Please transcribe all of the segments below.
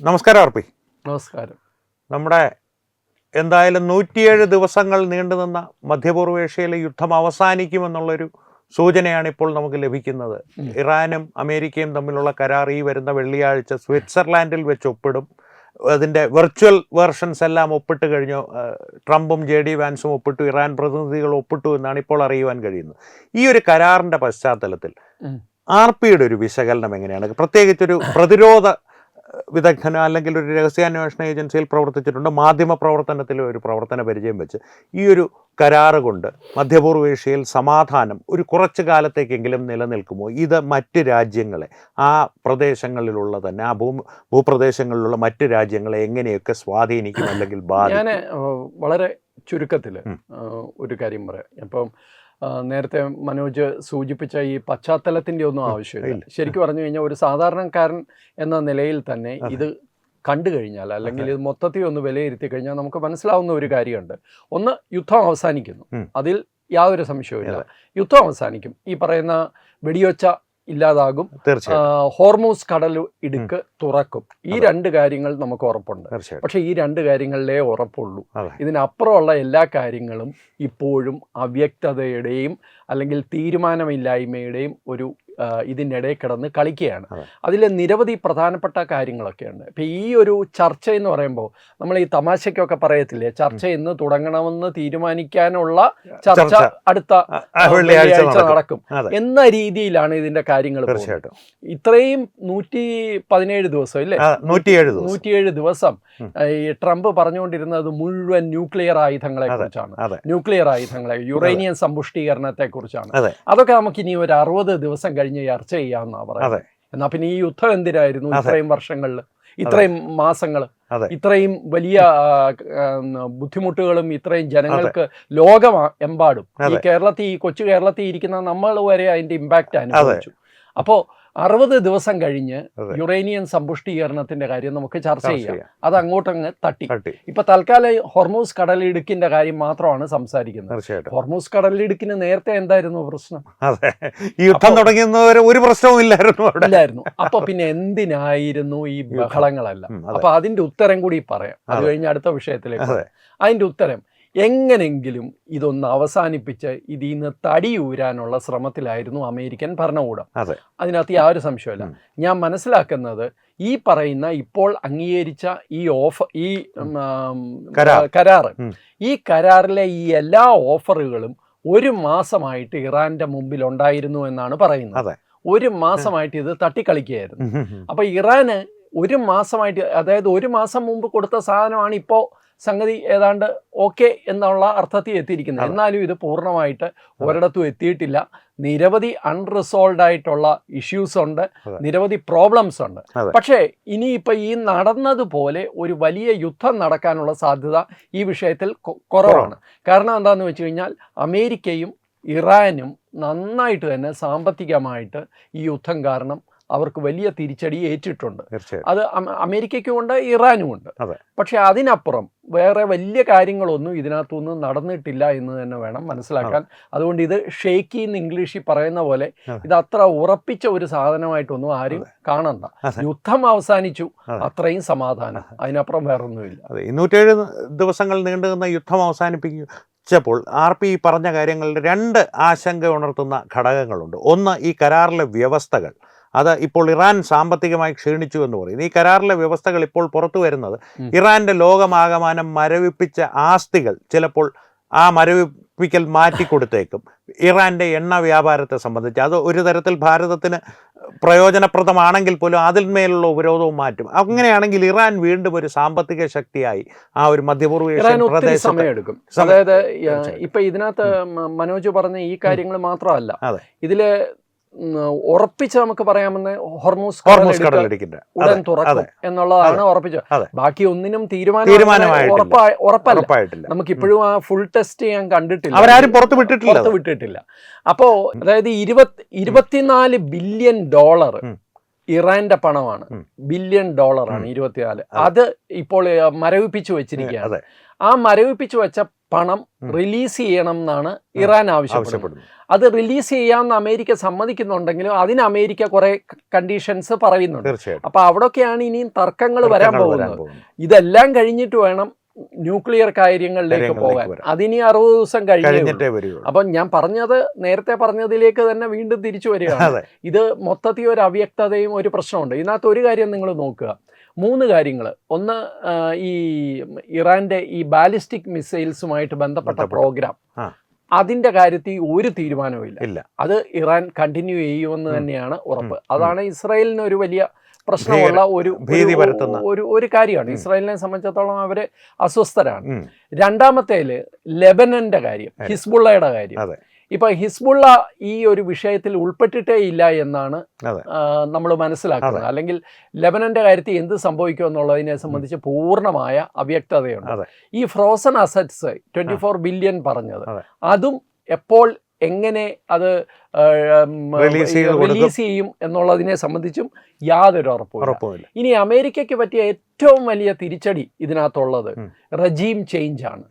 നമസ്കാരം ആർപി. നമസ്കാരം. നമ്മുടെ എന്തായാലും 107 ദിവസങ്ങൾ നീണ്ടുനിന്ന മധ്യപൂർവേഷ്യയിലെ യുദ്ധം അവസാനിക്കുമെന്നുള്ളൊരു സൂചനയാണ് ഇപ്പോൾ നമുക്ക് ലഭിക്കുന്നത്. ഇറാനും അമേരിക്കയും തമ്മിലുള്ള കരാർ ഈ വരുന്ന വെള്ളിയാഴ്ച സ്വിറ്റ്സർലാൻഡിൽ വെച്ച് ഒപ്പിടും. അതിൻ്റെ വെർച്വൽ വേർഷൻസ് എല്ലാം ഒപ്പിട്ട് കഴിഞ്ഞു. ട്രംപും JD വാൻസും ഒപ്പിട്ടു, ഇറാൻ പ്രതിനിധികൾ ഒപ്പിട്ടു എന്നാണ് ഇപ്പോൾ അറിയുവാൻ കഴിയുന്നത്. ഈ ഒരു കരാറിൻ്റെ പശ്ചാത്തലത്തിൽ ആർപിയുടെ ഒരു വിശകലനം എങ്ങനെയാണ്? പ്രത്യേകിച്ചൊരു പ്രതിരോധ വിദഗ്ധനോ അല്ലെങ്കിൽ ഒരു രഹസ്യാന്വേഷണ ഏജൻസിയിൽ പ്രവർത്തിച്ചിട്ടുണ്ട്, മാധ്യമ പ്രവർത്തനത്തിലും ഒരു പ്രവർത്തന പരിചയം വെച്ച് ഈ ഒരു കരാറ് കൊണ്ട് മധ്യപൂർവേഷ്യയിൽ സമാധാനം ഒരു കുറച്ചു കാലത്തേക്കെങ്കിലും നിലനിൽക്കുമോ? ഇത് മറ്റ് രാജ്യങ്ങളെ, ആ പ്രദേശങ്ങളിലുള്ള തന്നെ ആ ഭൂപ്രദേശങ്ങളിലുള്ള മറ്റ് രാജ്യങ്ങളെ എങ്ങനെയൊക്കെ സ്വാധീനിക്കും അല്ലെങ്കിൽ ബാധിക്കും? ഞാൻ വളരെ ചുരുക്കത്തിൽ ഒരു കാര്യം പറയാം. അപ്പം നേരത്തെ മനോജ് സൂചിപ്പിച്ച ഈ പശ്ചാത്തലത്തിൻ്റെ ഒന്നും ആവശ്യമില്ല. ശരിക്കും പറഞ്ഞു കഴിഞ്ഞാൽ ഒരു സാധാരണക്കാരൻ എന്ന നിലയിൽ തന്നെ ഇത് കണ്ടു കഴിഞ്ഞാൽ അല്ലെങ്കിൽ ഇത് മൊത്തത്തിൽ ഒന്ന് വിലയിരുത്തി കഴിഞ്ഞാൽ നമുക്ക് മനസ്സിലാവുന്ന ഒരു കാര്യമുണ്ട്. ഒന്ന്, യുദ്ധം അവസാനിക്കുന്നു, അതിൽ യാതൊരു സംശയവുമില്ല. യുദ്ധം അവസാനിക്കും, ഈ പറയുന്ന വെടിയൊച്ച ഇല്ലാതാകും, ഹോർമൂസ് കടൽ ഇടുക്ക് തുറക്കും. ഈ രണ്ട് കാര്യങ്ങൾ നമുക്ക് ഉറപ്പുണ്ട്. പക്ഷെ ഈ രണ്ട് കാര്യങ്ങളിലേ ഉറപ്പുള്ളൂ. ഇതിനപ്പുറമുള്ള എല്ലാ കാര്യങ്ങളും ഇപ്പോഴും അവ്യക്തതയുടെയും അല്ലെങ്കിൽ തീരുമാനമില്ലായ്മയുടെയും ഒരു ഇതിനിടെ കിടന്ന് കളിക്കുകയാണ്. അതിൽ നിരവധി പ്രധാനപ്പെട്ട കാര്യങ്ങളൊക്കെയുണ്ട്. ഇപ്പം ഈ ഒരു ചർച്ച എന്ന് പറയുമ്പോൾ നമ്മൾ ഈ തമാശയ്ക്കൊക്കെ പറയത്തില്ലേ, ചർച്ച എന്ന് തുടങ്ങണമെന്ന് തീരുമാനിക്കാനുള്ള ചർച്ച അടുത്ത വെള്ളിയാഴ്ച നടക്കും എന്ന രീതിയിലാണ് ഇതിന്റെ കാര്യങ്ങൾ. ഇത്രയും 117 ദിവസം ഇല്ലേ, 107 ദിവസം ഈ ട്രംപ് പറഞ്ഞുകൊണ്ടിരുന്നത് മുഴുവൻ ന്യൂക്ലിയർ ആയുധങ്ങളെ കുറിച്ചാണ്, ന്യൂക്ലിയർ ആയുധങ്ങളെ, യുറേനിയം സമ്പുഷ്ടീകരണത്തെ കുറിച്ചാണ്. അതൊക്കെ നമുക്ക് ഇനി ഒരു 60 ദിവസം കഴിഞ്ഞ് ചർച്ച ചെയ്യാമെന്നാ പറയുന്നത്. എന്നാ പിന്നെ ഈ യുദ്ധം എന്തിനായിരുന്നു ഇത്രയും വർഷങ്ങളിൽ, ഇത്രയും മാസങ്ങൾ, ഇത്രയും വലിയ ബുദ്ധിമുട്ടുകളും ഇത്രയും ജനങ്ങൾക്ക് ലോകമെമ്പാടും, ഈ കേരളത്തിൽ, ഈ കൊച്ചു കേരളത്തിൽ ഇരിക്കുന്ന നമ്മൾ വരെ അതിന്റെ ഇമ്പാക്റ്റ് അനുഭവിച്ചു. അപ്പോൾ 60 ദിവസം കഴിഞ്ഞ് യുറേനിയം സമ്പുഷ്ടീകരണത്തിന്റെ കാര്യം നമുക്ക് ചർച്ച ചെയ്യാം. അത് അങ്ങോട്ടങ്ങ് തട്ടി. ഇപ്പൊ തൽക്കാലം ഹോർമൂസ് കടലിടുക്കിന്റെ കാര്യം മാത്രമാണ് സംസാരിക്കുന്നത്. ഹോർമൂസ് കടലിടുക്കിന് നേരത്തെ എന്തായിരുന്നു പ്രശ്നം? ഈ യുദ്ധം തുടങ്ങുന്നവരെ ഒരു പ്രശ്നവും ഇല്ലായിരുന്നു. അപ്പൊ പിന്നെ എന്തിനായിരുന്നു ഈ ബഹളങ്ങളെല്ലാം? അപ്പൊ അതിന്റെ ഉത്തരം കൂടി പറയാം, അത് കഴിഞ്ഞ് അടുത്ത വിഷയത്തിലേക്ക്. അതിന്റെ ഉത്തരം, എങ്ങനെങ്കിലും ഇതൊന്ന് അവസാനിപ്പിച്ച് ഇതിൽ നിന്ന് തടിയൂരാനുള്ള ശ്രമത്തിലായിരുന്നു അമേരിക്കൻ ഭരണകൂടം. അതിനകത്ത് യാതൊരു സംശയമില്ല. ഞാൻ മനസ്സിലാക്കുന്നത് ഈ പറയുന്ന ഇപ്പോൾ അംഗീകരിച്ച ഈ കരാറ്, ഈ കരാറിലെ ഈ എല്ലാ ഓഫറുകളും 1 മാസമായിട്ട് ഇറാന്റെ മുമ്പിൽ ഉണ്ടായിരുന്നു എന്നാണ് പറയുന്നത്. 1 മാസമായിട്ട് ഇത് തട്ടിക്കളിക്കുകയായിരുന്നു. അപ്പൊ ഇറാന് 1 മാസമായിട്ട്, അതായത് 1 മാസം മുമ്പ് കൊടുത്ത സാധനമാണ് ഇപ്പോൾ സംഗതി ഏതാണ്ട് ഓക്കെ എന്നുള്ള അർത്ഥത്തിൽ എത്തിയിരിക്കുന്നത്. എന്നാലും ഇത് പൂർണ്ണമായിട്ട് ഒരിടത്തും എത്തിയിട്ടില്ല. നിരവധി അൺറിസോൾവ് ആയിട്ടുള്ള ഇഷ്യൂസ് ഉണ്ട്, നിരവധി പ്രോബ്ലംസ് ഉണ്ട്. പക്ഷേ ഇനിയിപ്പോൾ ഈ നടന്നതുപോലെ ഒരു വലിയ യുദ്ധം നടക്കാനുള്ള സാധ്യത ഈ വിഷയത്തിൽ കുറവാണ്. കാരണം എന്താണെന്ന് വെച്ച് കഴിഞ്ഞാൽ അമേരിക്കയും ഇറാനും നന്നായിട്ട് തന്നെ സാമ്പത്തികമായിട്ട് ഈ യുദ്ധം കാരണം അവർക്ക് വലിയ തിരിച്ചടി ഏറ്റിട്ടുണ്ട്. അത് അമേരിക്കയ്ക്കും ഉണ്ട്, ഇറാനും ഉണ്ട്. പക്ഷെ അതിനപ്പുറം വേറെ വലിയ കാര്യങ്ങളൊന്നും ഇതിനകത്തൊന്നും നടന്നിട്ടില്ല എന്ന് തന്നെ വേണം മനസ്സിലാക്കാൻ. അതുകൊണ്ട് ഇത് ഷേക്കി എന്ന് ഇംഗ്ലീഷിൽ പറയുന്ന പോലെ ഇത് അത്ര ഉറപ്പിച്ച ഒരു സാധനമായിട്ടൊന്നും ആരും കാണണ്ട. യുദ്ധം അവസാനിച്ചു, അത്രയും സമാധാനം, അതിനപ്പുറം വേറൊന്നുമില്ല. 207 ദിവസങ്ങൾ നീണ്ടുനിന്ന യുദ്ധം അവസാനിപ്പിച്ചപ്പോൾ ആർപി പറഞ്ഞ കാര്യങ്ങളിൽ 2 ആശങ്ക ഉണർത്തുന്ന ഘടകങ്ങളുണ്ട്. ഒന്ന്, ഈ കരാറിലെ വ്യവസ്ഥകൾ. അത് ഇപ്പോൾ ഇറാൻ സാമ്പത്തികമായി ക്ഷീണിച്ചു എന്ന് പറയുന്നു. ഈ കരാറിലെ വ്യവസ്ഥകൾ ഇപ്പോൾ പുറത്തു വരുന്നത് ഇറാന്റെ ലോകമാകമാനം മരവിപ്പിച്ച ആസ്തികൾ ചിലപ്പോൾ ആ മരവിപ്പിക്കൽ മാറ്റിക്കൊടുത്തേക്കും. ഇറാന്റെ എണ്ണ വ്യാപാരത്തെ സംബന്ധിച്ച് അത് ഒരു തരത്തിൽ ഭാരതത്തിന് പ്രയോജനപ്രദമാണെങ്കിൽ പോലും അതിന്മേലുള്ള ഉപരോധവും മാറ്റും. അങ്ങനെയാണെങ്കിൽ ഇറാൻ വീണ്ടും ഒരു സാമ്പത്തിക ശക്തിയായി ആ ഒരു മധ്യപൂർവേഷ്യൻ പ്രദേശം സമയമെടുക്കും. അതായത് ഇപ്പൊ ഇതിനകത്ത് മനോജ് പറഞ്ഞ ഈ കാര്യങ്ങൾ മാത്രമല്ല, ഇതില് ഉറപ്പിച്ച് നമുക്ക് പറയാമെന്ന് ഹോർമൂസ് കടലിടുക്കിന്റെ ഉടൻ തുറക്കും എന്നുള്ളതാണ് ഉറപ്പിച്ചത്. ബാക്കി ഒന്നിനും ഉറപ്പല്ല. നമുക്കിപ്പോഴും ആ ഫുൾ ടെസ്റ്റ് ഞാൻ കണ്ടിട്ടില്ല, അവരാരും പുറത്ത് വിട്ടിട്ടില്ല. അപ്പോ അതായത് $24 ബില്യൺ ഇറാന്റെ പണമാണ്, ബില്യൺ ഡോളറാണ് 24. അത് ഇപ്പോൾ മരവിപ്പിച്ചു വെച്ചിരിക്കുകയാണ്. ആ മരവിപ്പിച്ചു വെച്ച പണം റിലീസ് ചെയ്യണം എന്നാണ് ഇറാൻ ആവശ്യപ്പെടുന്നത്. അത് റിലീസ് ചെയ്യാമെന്ന് അമേരിക്ക സമ്മതിക്കുന്നുണ്ടെങ്കിലും അതിന് അമേരിക്ക കുറെ കണ്ടീഷൻസ് പറയുന്നുണ്ട്. അപ്പൊ അവിടൊക്കെയാണ് ഇനിയും തർക്കങ്ങൾ വരാൻ പോകുന്നത്. ഇതെല്ലാം കഴിഞ്ഞിട്ട് വേണം ന്യൂക്ലിയർ കാര്യങ്ങളിലേക്ക് പോകാൻ. അതിനി 60 ദിവസം കഴിഞ്ഞിട്ടേ വരൂ. അപ്പം ഞാൻ നേരത്തെ പറഞ്ഞതിലേക്ക് തന്നെ വീണ്ടും തിരിച്ചു വരികയാണ്. ഇത് മൊത്തത്തിൽ ഒരു അവ്യക്തതയും ഒരു പ്രശ്നമുണ്ട്. ഇതിനകത്ത് ഒരു കാര്യം നിങ്ങൾ നോക്കുക, 3 കാര്യങ്ങൾ. ഒന്ന്, ഈ ഇറാന്റെ ഈ ബാലിസ്റ്റിക് മിസൈൽസുമായിട്ട് ബന്ധപ്പെട്ട പ്രോഗ്രാം, അതിന്റെ കാര്യത്തിൽ ഒരു തീരുമാനവും ഇല്ല. അത് ഇറാൻ കണ്ടിന്യൂ ചെയ്യുമെന്ന് തന്നെയാണ് ഉറപ്പ്. അതാണ് ഇസ്രായേലിന് ഒരു വലിയ പ്രശ്നമുള്ള ഒരു കാര്യമാണ്. ഇസ്രായേലിനെ സംബന്ധിച്ചിടത്തോളം അവര് അസ്വസ്ഥരാണ്. രണ്ടാമത്തേല് ലെബനന്റെ കാര്യം, ഹിസ്ബുള്ളയുടെ കാര്യം. ഇപ്പൊ ഹിസ്ബുള്ള ഈ ഒരു വിഷയത്തിൽ ഉൾപ്പെട്ടിട്ടേ ഇല്ല എന്നാണ് നമ്മൾ മനസ്സിലാക്കുന്നത്. അല്ലെങ്കിൽ ലെബനന്റെ കാര്യത്തിൽ എന്ത് സംഭവിക്കും എന്നുള്ളതിനെ സംബന്ധിച്ച് പൂർണ്ണമായ അവ്യക്തതയുണ്ട്. ഈ ഫ്രോസൺ അസറ്റ്സ് 24 ബില്യൺ പറഞ്ഞത്, അതും എപ്പോൾ എങ്ങനെ അത് റിലീസ് ചെയ്യും എന്നുള്ളതിനെ സംബന്ധിച്ചും യാതൊരു ഉറപ്പുമില്ല. ഇനി അമേരിക്കയ്ക്ക് പറ്റിയ ഏറ്റവും വലിയ തിരിച്ചടി ഇതിനകത്തുള്ളത് റജീം ചേഞ്ച് ആണ്.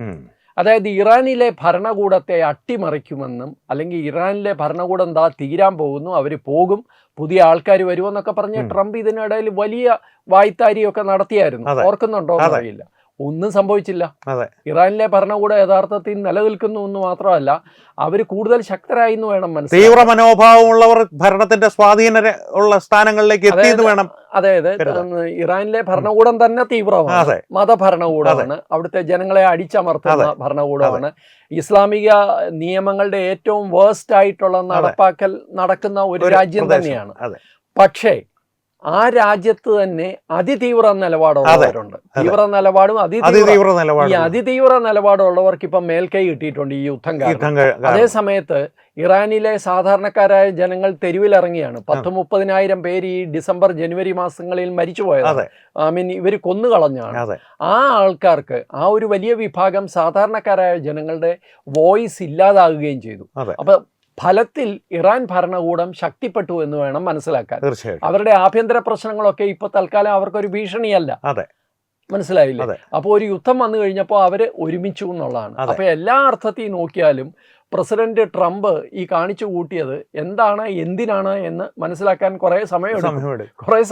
അതായത് ഇറാനിലെ ഭരണകൂടത്തെ അട്ടിമറിക്കുമെന്നും, അല്ലെങ്കിൽ ഇറാനിലെ ഭരണകൂടം തീരാൻ പോകുന്നു, അവർ പോകും, പുതിയ ആൾക്കാർ വരുമെന്നൊക്കെ പറഞ്ഞ് ട്രംപ് ഇതിനിടയിൽ വലിയ വായ്ത്താരിയൊക്കെ നടത്തിയായിരുന്നു. ഓർക്കുന്നുണ്ടോ എന്നറിയില്ല. ഒന്നും സംഭവിച്ചില്ല. ഇറാനിലെ ഭരണകൂടം യഥാർത്ഥത്തിൽ നിലനിൽക്കുന്നു എന്ന് മാത്രമല്ല, അവർ കൂടുതൽ ശക്തരായി എന്ന് വേണം മനസ്സിലാക്കാൻ. തീവ്ര മനോഭാവമുള്ളവർ ഭരണത്തിന്റെ സ്വാധീന ഉള്ള സ്ഥാനങ്ങളിലേക്ക് എത്തിയെന്ന് വേണം. അതായത് ഇറാനിലെ ഭരണകൂടം തന്നെ തീവ്രമാണ്, മതഭരണകൂടമാണ്, അവിടുത്തെ ജനങ്ങളെ അടിച്ചമർത്തുന്ന ഭരണകൂടമാണ്, ഇസ്ലാമിക നിയമങ്ങളുടെ ഏറ്റവും വേഴ്സ്റ്റ് ആയിട്ടുള്ള നടപ്പാക്കൽ നടക്കുന്ന ഒരു രാജ്യം തന്നെയാണ്. പക്ഷേ ആ രാജ്യത്ത് തന്നെ അതിതീവ്ര നിലപാടുള്ളവരുണ്ട്. തീവ്ര നിലപാടും അതിതീവ്ര നിലപാടുള്ളവർക്ക് ഇപ്പം മേൽക്കൈ കിട്ടിയിട്ടുണ്ട് ഈ യുദ്ധം കാരണം. അതേ സമയത്ത് ഇറാനിലെ സാധാരണക്കാരായ ജനങ്ങൾ തെരുവിലിറങ്ങിയാണ്. 10-30,000 പേര് ഈ ഡിസംബർ ജനുവരി മാസങ്ങളിൽ മരിച്ചുപോയത്. ഇവർ കൊന്നുകളഞ്ഞാണ്. ആ ആൾക്കാർക്ക്, ആ ഒരു വലിയ വിഭാഗം സാധാരണക്കാരായ ജനങ്ങളുടെ വോയിസ് ഇല്ലാതാകുകയും ചെയ്തു. അപ്പൊ ഫലത്തിൽ ഇറാൻ ഭരണകൂടം ശക്തിപ്പെട്ടു എന്ന് വേണം മനസ്സിലാക്കാൻ. അവരുടെ ആഭ്യന്തര പ്രശ്നങ്ങളൊക്കെ ഇപ്പൊ തൽക്കാലം അവർക്കൊരു ഭീഷണിയല്ല. മനസ്സിലായില്ലേ? അപ്പോൾ ഒരു യുദ്ധം വന്നു കഴിഞ്ഞപ്പോൾ അവര് ഒരുമിച്ചു എന്നുള്ളതാണ്. അപ്പൊ എല്ലാ അർത്ഥത്തിൽ നോക്കിയാലും പ്രസിഡന്റ് ട്രംപ് ഈ കാണിച്ചു കൂട്ടിയത് എന്താണ്, എന്തിനാണ് എന്ന് മനസ്സിലാക്കാൻ കുറെ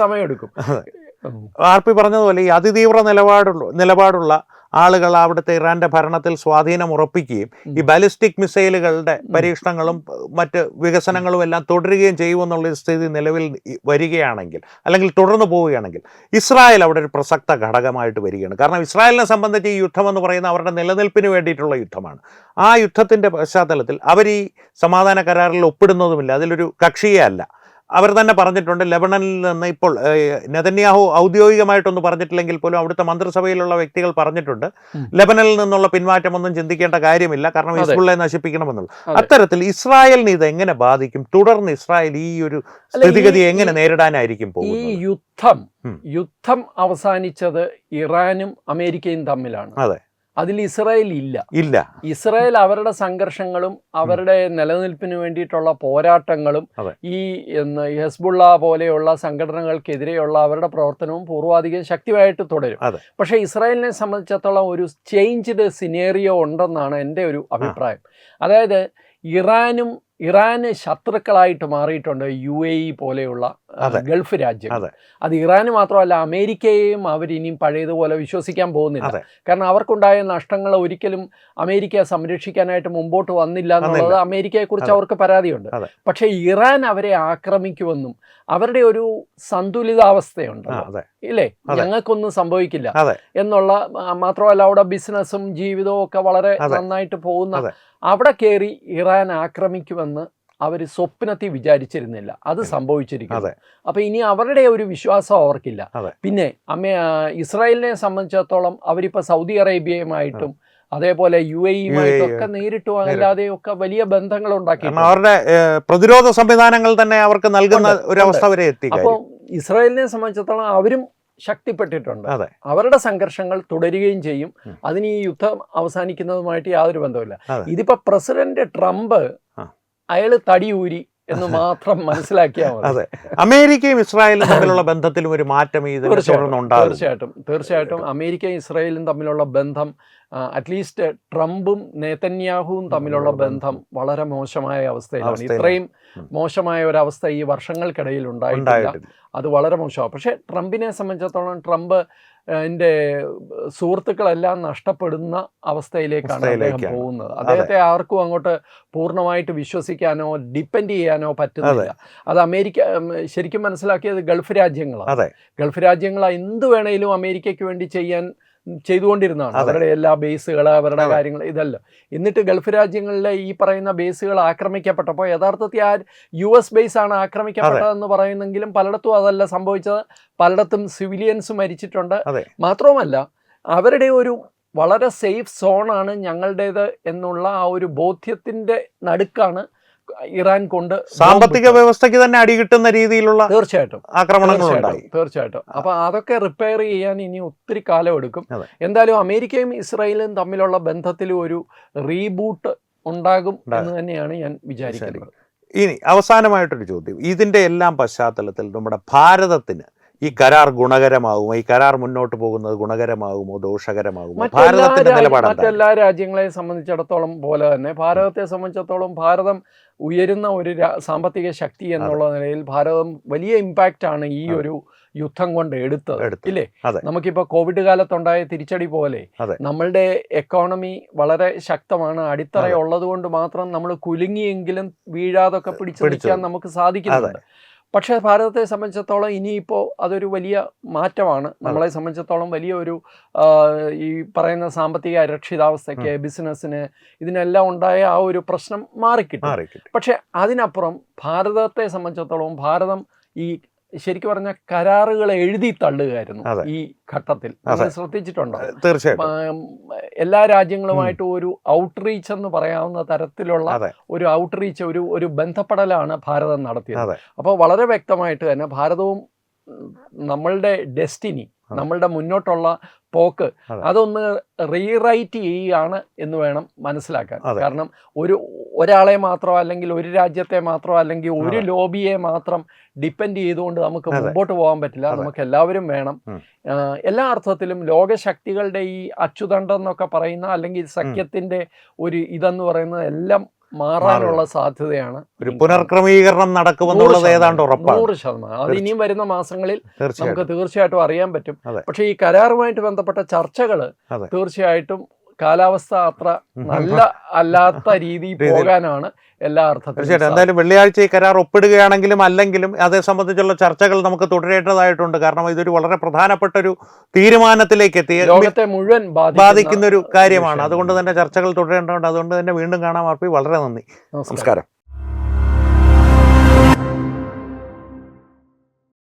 സമയമെടുക്കും. ആർപി പറഞ്ഞതുപോലെ ഈ അതിതീവ്ര നിലപാടുള്ള ആളുകൾ അവിടുത്തെ ഇറാന്റെ ഭരണത്തിൽ സ്വാധീനം ഉറപ്പിക്കുകയും ഈ ബാലിസ്റ്റിക് മിസൈലുകളുടെ പരീക്ഷണങ്ങളും മറ്റ് വികസനങ്ങളും എല്ലാം തുടരുകയും ചെയ്യുമെന്നുള്ള സ്ഥിതി നിലവിൽ വരികയാണെങ്കിൽ, അല്ലെങ്കിൽ തുടർന്ന് പോവുകയാണെങ്കിൽ, ഇസ്രായേൽ അവിടെ ഒരു പ്രസക്ത ഘടകമായിട്ട് വരികയാണ്. കാരണം ഇസ്രായേലിനെ സംബന്ധിച്ച് ഈ യുദ്ധം എന്ന് പറയുന്നത് അവരുടെ നിലനിൽപ്പിന് വേണ്ടിയിട്ടുള്ള യുദ്ധമാണ്. ആ യുദ്ധത്തിൻ്റെ പശ്ചാത്തലത്തിൽ അവർ ഈ സമാധാന കരാറിൽ ഒപ്പിടുന്നതുമില്ല, അതിലൊരു കക്ഷിയേ അല്ല. അവർ തന്നെ പറഞ്ഞിട്ടുണ്ട്, ലെബണനിൽ നിന്ന് ഇപ്പോൾ നെതന്യാഹു ഔദ്യോഗികമായിട്ടൊന്നും പറഞ്ഞിട്ടില്ലെങ്കിൽ പോലും അവിടുത്തെ മന്ത്രിസഭയിലുള്ള വ്യക്തികൾ പറഞ്ഞിട്ടുണ്ട്, ലെബനനിൽ നിന്നുള്ള പിന്മാറ്റമൊന്നും ചിന്തിക്കേണ്ട കാര്യമില്ല, കാരണം ഹിസ്ബുള്ളയെ നശിപ്പിക്കണമെന്നുള്ളത്. അത്തരത്തിൽ ഇസ്രായേലിന് ഇത് എങ്ങനെ ബാധിക്കും? തുടർന്ന് ഇസ്രായേൽ ഈ ഒരു സ്ഥിതിഗതി എങ്ങനെ നേരിടാനായിരിക്കും പോകുന്നത്? ഈ യുദ്ധം അവസാനിച്ചത് ഇറാനും അമേരിക്കയും തമ്മിലാണ്. അതിൽ ഇസ്രായേൽ ഇല്ല. ഇസ്രായേൽ അവരുടെ സംഘർഷങ്ങളും അവരുടെ നിലനിൽപ്പിന് വേണ്ടിയിട്ടുള്ള പോരാട്ടങ്ങളും ഈ ഹെസ്ബുള്ള പോലെയുള്ള സംഘടനകൾക്കെതിരെയുള്ള അവരുടെ പ്രവർത്തനവും പൂർവാധികം ശക്തിയായിട്ട് തുടരും. പക്ഷേ ഇസ്രായേലിനെ സംബന്ധിച്ചിടത്തോളം ഒരു ചേഞ്ച്ഡ് സിനേറിയോ ഉണ്ടെന്നാണ് എൻ്റെ ഒരു അഭിപ്രായം. അതായത് ഇറാന് ശത്രുക്കളായിട്ട് മാറിയിട്ടുണ്ട് UAE പോലെയുള്ള ഗൾഫ് രാജ്യങ്ങൾ. അത് ഇറാന് മാത്രമല്ല, അമേരിക്കയെയും അവരിനിയും പഴയതുപോലെ വിശ്വസിക്കാൻ പോകുന്നില്ല. കാരണം അവർക്കുണ്ടായ നഷ്ടങ്ങൾ ഒരിക്കലും അമേരിക്ക സംരക്ഷിക്കാനായിട്ട് മുമ്പോട്ട് വന്നില്ല എന്നുള്ളത് അമേരിക്കയെക്കുറിച്ച് അവർക്ക് പരാതിയുണ്ട്. പക്ഷേ ഇറാൻ അവരെ ആക്രമിക്കുമെന്നും അവരുടെ ഒരു സന്തുലിതാവസ്ഥയുണ്ട്, ഇല്ലേ, ഞങ്ങൾക്കൊന്നും സംഭവിക്കില്ല എന്നുള്ള, മാത്രമല്ല അവിടെ ബിസിനസ്സും ജീവിതവും ഒക്കെ വളരെ നന്നായിട്ട് പോകുന്ന, അവിടെ കയറി ഇറാൻ ആക്രമിക്കുമെന്ന് അവർ സ്വപ്നത്തിൽ വിചാരിച്ചിരുന്നില്ല. അത് സംഭവിച്ചിരിക്കുന്നു. അപ്പൊ ഇനി അവരുടെ ഒരു വിശ്വാസം അവർക്കില്ല. പിന്നെ ഇസ്രായേലിനെ സംബന്ധിച്ചിടത്തോളം അവരിപ്പോ സൗദി അറേബ്യയുമായിട്ടും അതേപോലെ UAE-യുമായിട്ടൊക്കെ നേരിട്ടും അല്ലാതെയൊക്കെ വലിയ ബന്ധങ്ങൾ ഉണ്ടാക്കി. അവരുടെ പ്രതിരോധ സംവിധാനങ്ങൾ തന്നെ അവർക്ക് നൽകുന്ന ഒരു അവസ്ഥ വരെ എത്തി. അപ്പോൾ ഇസ്രായേലിനെ സംബന്ധിച്ചിടത്തോളം അവരും ശക്തിപ്പെട്ടിട്ടുണ്ട്. അവരുടെ സംഘർഷങ്ങൾ തുടരുകയും ചെയ്യും. അതിന് ഈ യുദ്ധം അവസാനിക്കുന്നതുമായിട്ട് യാതൊരു ബന്ധവുമില്ല. ഇതിപ്പോ പ്രസിഡന്റ് ട്രംപ് അയാള് തടിയൂരി എന്ന് മാത്രം മനസ്സിലാക്കിയാൽ മതി. അതെ, അമേരിക്കയും ഇസ്രായേലും തമ്മിലുള്ള ബന്ധത്തിലും ഒരു മാറ്റം തീർച്ചയായിട്ടും അമേരിക്കയും ഇസ്രായേലും തമ്മിലുള്ള ബന്ധം, അറ്റ്ലീസ്റ്റ് ട്രംപും നെതന്യാഹുവും തമ്മിലുള്ള ബന്ധം വളരെ മോശമായ അവസ്ഥയിലാണ്. ഇത്രയും മോശമായ ഒരവസ്ഥ ഈ വർഷങ്ങൾക്കിടയിൽ ഉണ്ടായിട്ടില്ല. അത് വളരെ മോശമാണ്. പക്ഷേ ട്രംപിനെ സംബന്ധിച്ചിടത്തോളം ട്രംപ് എൻ്റെ സുഹൃത്തുക്കളെല്ലാം നഷ്ടപ്പെടുന്ന അവസ്ഥയിലേക്കാണ് അദ്ദേഹം പോകുന്നത്. അദ്ദേഹത്തെ ആർക്കും അങ്ങോട്ട് പൂർണ്ണമായിട്ട് വിശ്വസിക്കാനോ ഡിപ്പെൻഡ് ചെയ്യാനോ പറ്റുന്നില്ല. അത് അമേരിക്ക ശരിക്കും മനസ്സിലാക്കിയത് ഗൾഫ് രാജ്യങ്ങളാണ്. ഗൾഫ് രാജ്യങ്ങൾ എന്ത് വേണേലും അമേരിക്കയ്ക്ക് വേണ്ടി ചെയ്തുകൊണ്ടിരുന്നതാണ്. അവരുടെ എല്ലാ ബേസുകൾ, അവരുടെ കാര്യങ്ങൾ ഇതല്ല. എന്നിട്ട് ഗൾഫ് രാജ്യങ്ങളിലെ ഈ പറയുന്ന ബേസുകൾ ആക്രമിക്കപ്പെട്ടപ്പോൾ യഥാർത്ഥത്തിൽ US ബേസാണ് ആക്രമിക്കപ്പെട്ടതെന്ന് പറയുന്നെങ്കിലും പലയിടത്തും അതല്ല സംഭവിച്ചത്. പലയിടത്തും സിവിലിയൻസ് മരിച്ചിട്ടുണ്ട്. മാത്രവുമല്ല അവരുടെ ഒരു വളരെ സേഫ് സോണാണ് ഞങ്ങളുടേത് എന്നുള്ള ആ ഒരു ബോധ്യത്തിൻ്റെ നടുക്കാണ് ഇറാൻ കൊണ്ട് സാമ്പത്തിക വ്യവസ്ഥയ്ക്ക് തന്നെ അടി കിട്ടുന്ന രീതിയിലുള്ള തീർച്ചയായിട്ടും ആക്രമണങ്ങളുണ്ടായി. തീർച്ചയായിട്ടും. അപ്പൊ അതൊക്കെ റിപ്പയർ ചെയ്യാൻ ഇനി ഒത്തിരി കാലം എടുക്കും. എന്തായാലും അമേരിക്കയും ഇസ്രായേലും തമ്മിലുള്ള ബന്ധത്തിൽ ഒരു റീബൂട്ട് ഉണ്ടാകും എന്ന് തന്നെയാണ് ഞാൻ വിചാരിക്കുന്നത്. ഇനി അവസാനമായിട്ടൊരു ചോദ്യം, ഇതിന്റെ എല്ലാം പശ്ചാത്തലത്തിൽ നമ്മുടെ ഭാരതത്തിന് ഈ കരാർ ഗുണകരമാകുമോ? ഈ കരാർ മുന്നോട്ട് പോകുന്നത് ഗുണകരമാകുമോ ദോഷകരമാകുമോ? ഭാരതത്തിന്റെ നിലപാട് മറ്റെല്ലാ രാജ്യങ്ങളെ സംബന്ധിച്ചിടത്തോളം പോലെ തന്നെ ഭാരതത്തെ സംബന്ധിച്ചിടത്തോളം ഭാരതം ഉയരുന്ന ഒരു സാമ്പത്തിക ശക്തി എന്നുള്ള നിലയിൽ ഭാരതം വലിയ ഇമ്പാക്റ്റ് ആണ് ഈ ഒരു യുദ്ധം കൊണ്ട് എടുത്തത്, ഇല്ലേ? നമുക്കിപ്പോൾ കോവിഡ് കാലത്തുണ്ടായ തിരിച്ചടി പോലെ നമ്മളുടെ എക്കോണമി വളരെ ശക്തമാണ്. അടിത്തറയുള്ളത് കൊണ്ട് മാത്രം നമ്മൾ കുലുങ്ങിയെങ്കിലും വീഴാതൊക്കെ പിടിച്ചു നിൽക്കാൻ നമുക്ക് സാധിക്കുന്നുണ്ട്. പക്ഷേ ഭാരതത്തെ സംബന്ധിച്ചിടത്തോളം ഇനിയിപ്പോൾ അതൊരു വലിയ മാറ്റമാണ്. നമ്മളെ സംബന്ധിച്ചിടത്തോളം വലിയ ഒരു ഈ പറയുന്ന സാമ്പത്തിക അരക്ഷിതാവസ്ഥയ്ക്ക്, ബിസിനസ്സിന്, ഇതിനെല്ലാം ഉണ്ടായ ആ ഒരു പ്രശ്നം മാറിക്കിട്ടും. പക്ഷെ അതിനപ്പുറം ഭാരതത്തെ സംബന്ധിച്ചിടത്തോളം ഭാരതം ഈ ശരിക്കും പറഞ്ഞ കരാറുകൾ എഴുതി തള്ളുകയായിരുന്നു ഈ ഘട്ടത്തിൽ. നമ്മൾ ശ്രദ്ധിച്ചിട്ടുണ്ടോ? തീർച്ചയായിട്ടും എല്ലാ രാജ്യങ്ങളുമായിട്ടും ഒരു ഔട്ട്റീച്ച് എന്ന് പറയാവുന്ന തരത്തിലുള്ള ഒരു ഔട്ട്റീച്ച്, ഒരു ബന്ധപ്പെടലാണ് ഭാരതം നടത്തിയത്. അപ്പോൾ വളരെ വ്യക്തമായിട്ട് തന്നെ ഭാരതവും നമ്മളുടെ ഡെസ്റ്റിനി, നമ്മളുടെ മുന്നോട്ടുള്ള പോക്ക് അതൊന്ന് റീറൈറ്റ് ചെയ്യുകയാണ് എന്ന് വേണം മനസ്സിലാക്കാൻ. കാരണം ഒരാളെ മാത്രമോ അല്ലെങ്കിൽ ഒരു രാജ്യത്തെ മാത്രമോ അല്ലെങ്കിൽ ഒരു ലോബിയെ മാത്രം ഡിപ്പെൻഡ് ചെയ്തുകൊണ്ട് നമുക്ക് മുമ്പോട്ട് പോകാൻ പറ്റില്ല. നമുക്ക് എല്ലാവരും വേണം. എല്ലാ അർത്ഥത്തിലും ലോകശക്തികളുടെ ഈ അച്ചുതണ്ടം എന്നൊക്കെ പറയുന്ന അല്ലെങ്കിൽ സഖ്യത്തിന്റെ ഒരു ഇതെന്ന് പറയുന്നത് എല്ലാം മാറാനുള്ള സാധ്യതയാണ്. ഒരു പുനർക്രമീകരണം നടക്കുമെന്നുള്ളത് ഏതാണ്ട് ഉറപ്പാണ്. 100%. അത് ഇനിയും വരുന്ന മാസങ്ങളിൽ നമുക്ക് തീർച്ചയായിട്ടും അറിയാൻ പറ്റും. പക്ഷെ ഈ കരാറുമായിട്ട് ബന്ധപ്പെട്ട ചർച്ചകൾ തീർച്ചയായിട്ടും കാലാവസ്ഥ അത്ര നല്ല അല്ലാത്ത രീതിയിൽ പോകാനാണ് എല്ലാ അർത്ഥത്തിലും. തീർച്ചയായിട്ടും. എന്തായാലും വെള്ളിയാഴ്ച ഈ കരാർ ഒപ്പിടുകയാണെങ്കിലും അല്ലെങ്കിലും അതേ സംബന്ധിച്ചുള്ള ചർച്ചകൾ നമുക്ക് തുടരേണ്ടതായിട്ടുണ്ട്. കാരണം ഇതൊരു വളരെ പ്രധാനപ്പെട്ട ഒരു തീരുമാനത്തിലേക്ക് എത്തി ലോകത്തെ മുഴുവൻ ബാധിക്കുന്ന ഒരു കാര്യമാണ്. അതുകൊണ്ട് തന്നെ ചർച്ചകൾ തുടരേണ്ടതുണ്ട്. അതുകൊണ്ട് തന്നെ വീണ്ടും കാണാം. വളരെ നന്ദി. നമസ്കാരം.